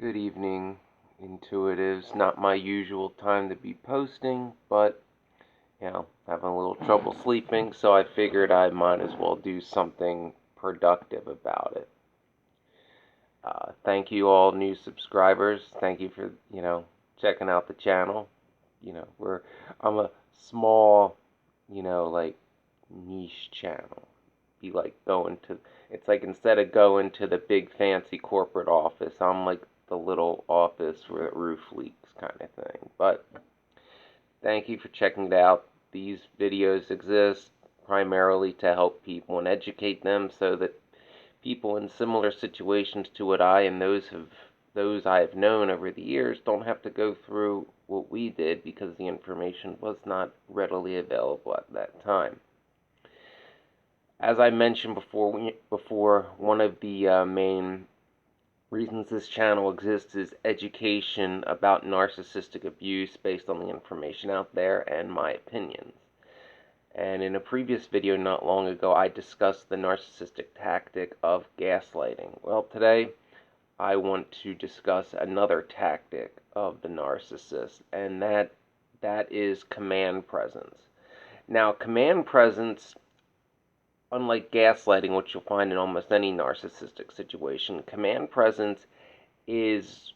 Good evening, intuitives. Not my usual time to be posting, but having a little trouble sleeping, so I figured I might as well do something productive about it. Thank you all new subscribers. Thank you for, checking out the channel. I'm a small, like niche channel. Be like it's like instead of going to the big fancy corporate office, I'm like the little office where the roof leaks kind of thing. But thank you for checking it out. These videos exist primarily to help people and educate them so that people in similar situations to what I and those I have known over the years don't have to go through what we did because the information was not readily available at that time. As I mentioned before, one of the main reasons this channel exists is education about narcissistic abuse based on the information out there and my opinions. And in a previous video not long ago, I discussed the narcissistic tactic of gaslighting. Well, today I want to discuss another tactic of the narcissist, and that is command presence. Now, command presence, unlike gaslighting, which you'll find in almost any narcissistic situation, command presence is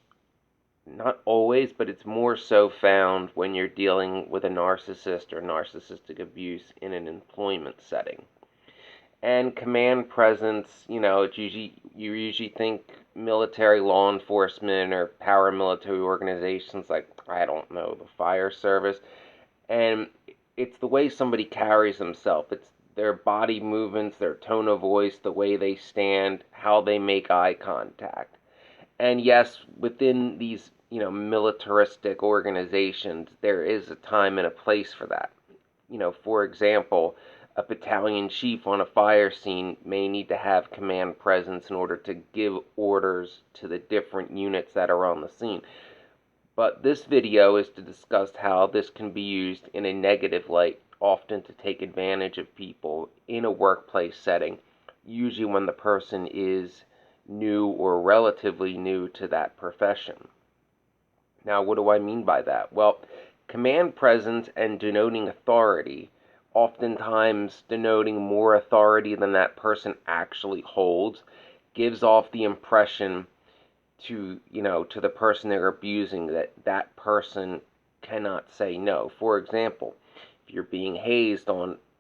not always, but it's more so found when you're dealing with a narcissist or narcissistic abuse in an employment setting. And command presence, you usually think military law enforcement or paramilitary organizations like, I don't know, the fire service. And it's the way somebody carries themselves. It's their body movements, their tone of voice, the way they stand, how they make eye contact. And yes, within these, militaristic organizations, there is a time and a place for that. For example, a battalion chief on a fire scene may need to have command presence in order to give orders to the different units that are on the scene. But this video is to discuss how this can be used in a negative light, often to take advantage of people in a workplace setting, usually when the person is new or relatively new to that profession. Now, what do I mean by that? Well, command presence and denoting authority, oftentimes denoting more authority than that person actually holds, gives off the impression to the person they're abusing that that person cannot say no. For example, if you're being hazed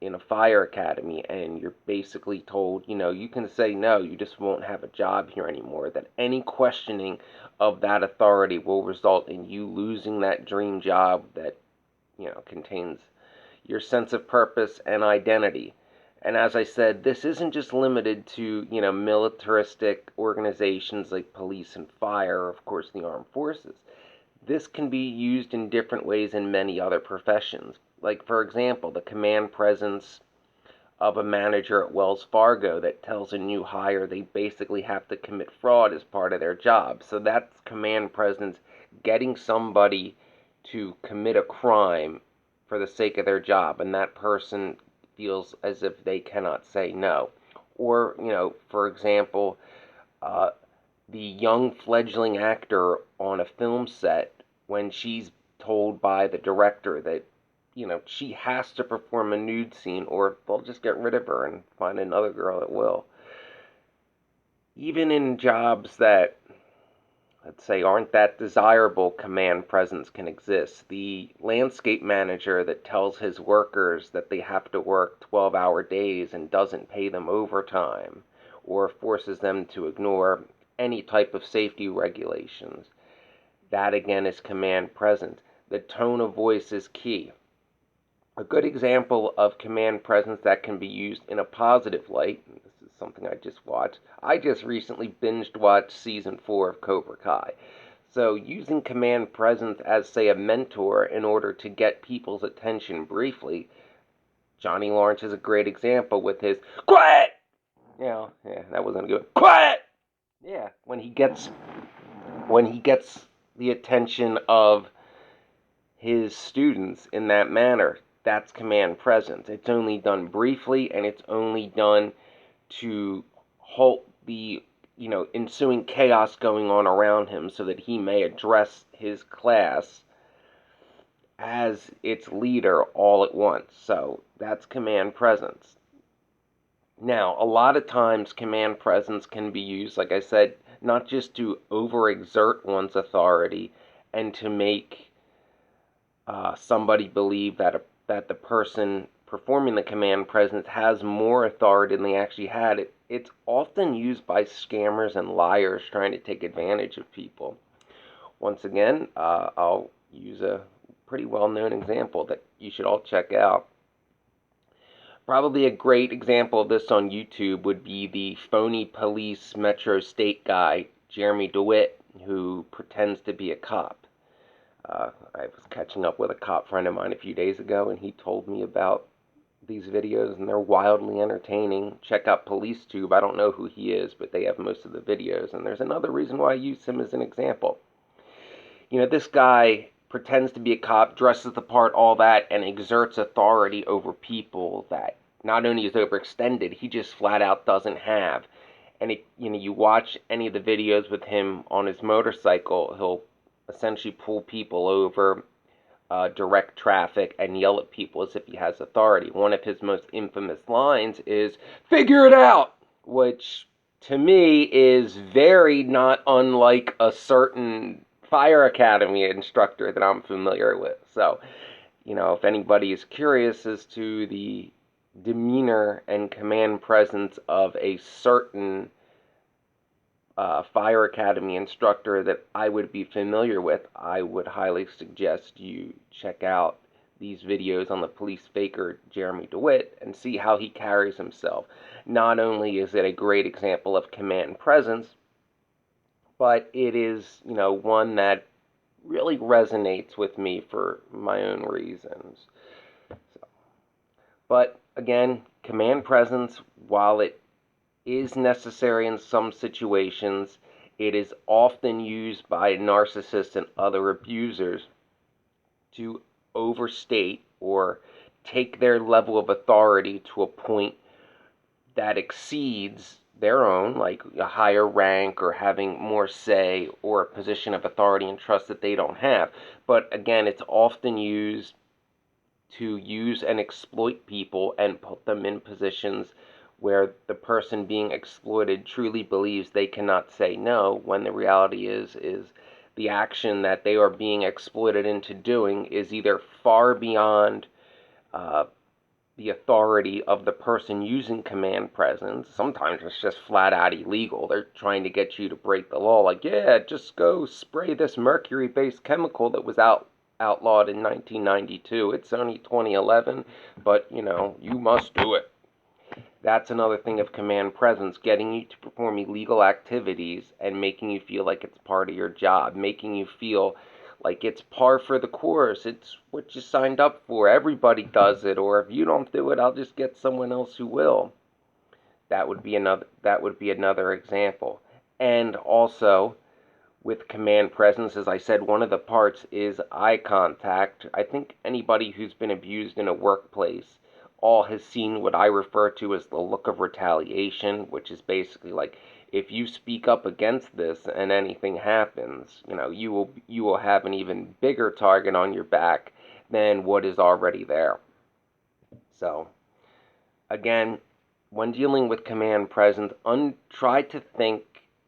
in a fire academy and you're basically told, you can say no, you just won't have a job here anymore, that any questioning of that authority will result in you losing that dream job that, contains your sense of purpose and identity. And as I said, this isn't just limited to, militaristic organizations like police and fire, or of course the armed forces. This can be used in different ways in many other professions. Like, for example, the command presence of a manager at Wells Fargo that tells a new hire they basically have to commit fraud as part of their job. So that's command presence, getting somebody to commit a crime for the sake of their job, and that person feels as if they cannot say no. Or, for example, the young fledgling actor on a film set, when she's told by the director that, she has to perform a nude scene or they'll just get rid of her and find another girl that will. Even in jobs that, let's say, aren't that desirable, command presence can exist. The landscape manager that tells his workers that they have to work 12-hour days and doesn't pay them overtime, or forces them to ignore any type of safety regulations. That again is command presence. The tone of voice is key. A good example of command presence that can be used in a positive light, this is something I just watched. I just recently binged watched season 4 of Cobra Kai. So using command presence as, say, a mentor in order to get people's attention briefly, Johnny Lawrence is a great example with his quiet. That wasn't good. Quiet. Yeah, when he gets the attention of his students in that manner, that's command presence. It's only done briefly, and it's only done to halt the ensuing chaos going on around him so that he may address his class as its leader all at once. So that's command presence. Now, a lot of times command presence can be used, like I said, not just to overexert one's authority and to make somebody believe that the person performing the command presence has more authority than they actually had. It's often used by scammers and liars trying to take advantage of people. Once again, I'll use a pretty well-known example that you should all check out. Probably a great example of this on YouTube would be the phony police Metro State guy, Jeremy Dewitte, who pretends to be a cop. I was catching up with a cop friend of mine a few days ago, and he told me about these videos, and they're wildly entertaining. Check out PoliceTube. I don't know who he is, but they have most of the videos. And there's another reason why I use him as an example. This guy pretends to be a cop, dresses the part, all that, and exerts authority over people that not only is overextended, he just flat out doesn't have. And you watch any of the videos with him on his motorcycle, he'll essentially pull people over, direct traffic, and yell at people as if he has authority. One of his most infamous lines is, "Figure it out!" Which, to me, is very not unlike a certain fire academy instructor that I'm familiar with. So, if anybody is curious as to the demeanor and command presence of a certain fire academy instructor that I would be familiar with, I would highly suggest you check out these videos on the police faker Jeremy Dewitte and see how he carries himself. Not only is it a great example of command presence, but it is, one that really resonates with me for my own reasons. But again, command presence, while it is necessary in some situations, it is often used by narcissists and other abusers to overstate or take their level of authority to a point that exceeds their own, like a higher rank or having more say or a position of authority and trust that they don't have. But again, it's often used to use and exploit people and put them in positions where the person being exploited truly believes they cannot say no, when the reality is the action that they are being exploited into doing is either far beyond the authority of the person using command presence. Sometimes it's just flat out illegal. They're trying to get you to break the law, like, yeah, just go spray this mercury-based chemical that was outlawed in 1992. It's only 2011, but, you must do it. That's another thing of command presence, getting you to perform illegal activities and making you feel like it's part of your job, making you feel like it's par for the course. It's what you signed up for. Everybody does it, or if you don't do it, I'll just get someone else who will. That would be another example. And also, with command presence, as I said, one of the parts is eye contact. I think anybody who's been abused in a workplace all has seen what I refer to as the look of retaliation, which is basically like, if you speak up against this and anything happens, you will have an even bigger target on your back than what is already there. So, again, when dealing with command presence, try to think,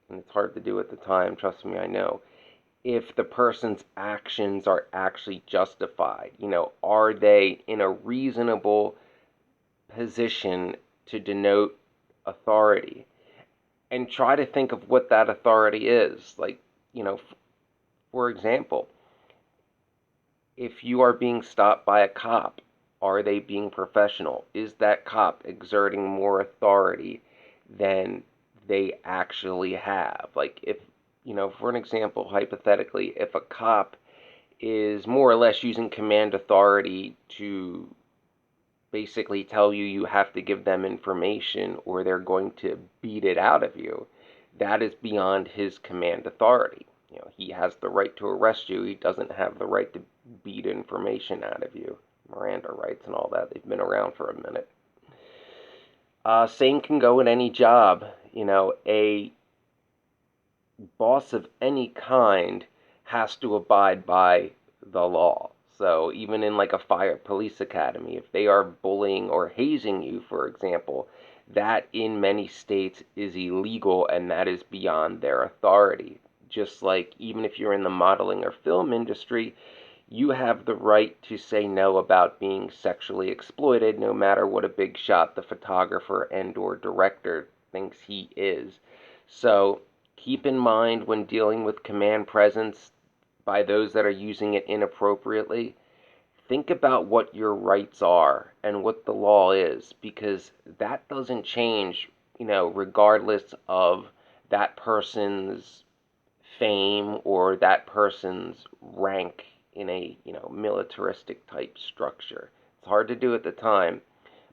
and it's hard to do at the time, trust me, I know, if the person's actions are actually justified. Are they in a reasonable position to denote authority? And try to think of what that authority is. Like, for example, if you are being stopped by a cop, are they being professional? Is that cop exerting more authority than they actually have? Like, if, for an example, hypothetically, if a cop is more or less using command authority to basically tell you have to give them information or they're going to beat it out of you, that is beyond his command authority. He has the right to arrest you. He doesn't have the right to beat information out of you. Miranda rights and all that, they've been around for a minute. Same can go in any job. A boss of any kind has to abide by the law. So even in like a fire police academy, if they are bullying or hazing you, for example, that in many states is illegal and that is beyond their authority. Just like even if you're in the modeling or film industry, you have the right to say no about being sexually exploited, no matter what a big shot the photographer and or director thinks he is. So keep in mind when dealing with command presence by those that are using it inappropriately, think about what your rights are and what the law is, because that doesn't change, regardless of that person's fame or that person's rank in a, militaristic type structure. It's hard to do at the time,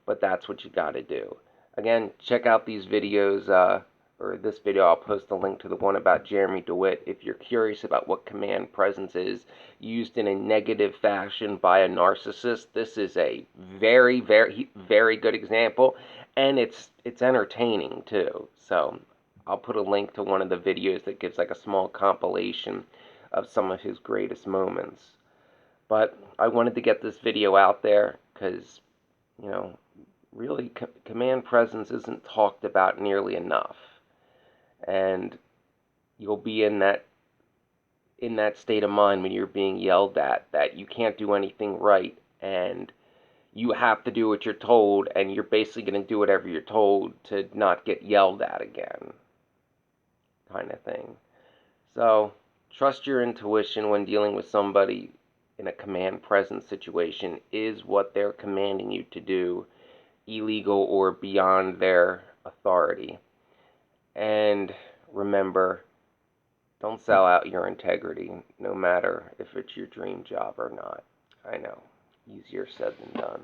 but that's what you got to do. Again, check out these videos, or this video. I'll post a link to the one about Jeremy Dewitte if you're curious about what command presence is used in a negative fashion by a narcissist. This is a very, very, very good example, and it's entertaining too. So I'll put a link to one of the videos that gives like a small compilation of some of his greatest moments. But I wanted to get this video out there because, you know, really command presence isn't talked about nearly enough. And you'll be in that state of mind when you're being yelled at that you can't do anything right and you have to do what you're told, and you're basically going to do whatever you're told to not get yelled at again, kind of thing. So trust your intuition when dealing with somebody in a command presence situation. Is what they're commanding you to do illegal or beyond their authority? And remember, don't sell out your integrity, no matter if it's your dream job or not. I know, easier said than done.